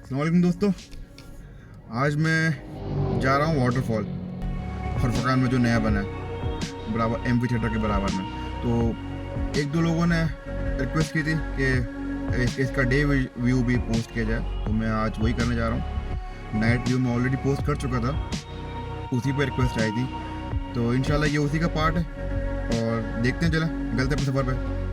अस्सलाम वालेकुम दोस्तों। आज मैं जा रहा हूँ वाटरफॉल खरफकान में जो नया बना है बराबर एमपी थिएटर के बराबर में। तो एक दो लोगों ने रिक्वेस्ट की थी कि इसका डे व्यू भी पोस्ट किया जाए, तो मैं आज वही करने जा रहा हूँ। नाइट व्यू मैं ऑलरेडी पोस्ट कर चुका था, उसी पे रिक्वेस्ट आई थी, तो इंशाल्लाह ये उसी का पार्ट है और देखते हैं, चला गलते पे सफ़र पे।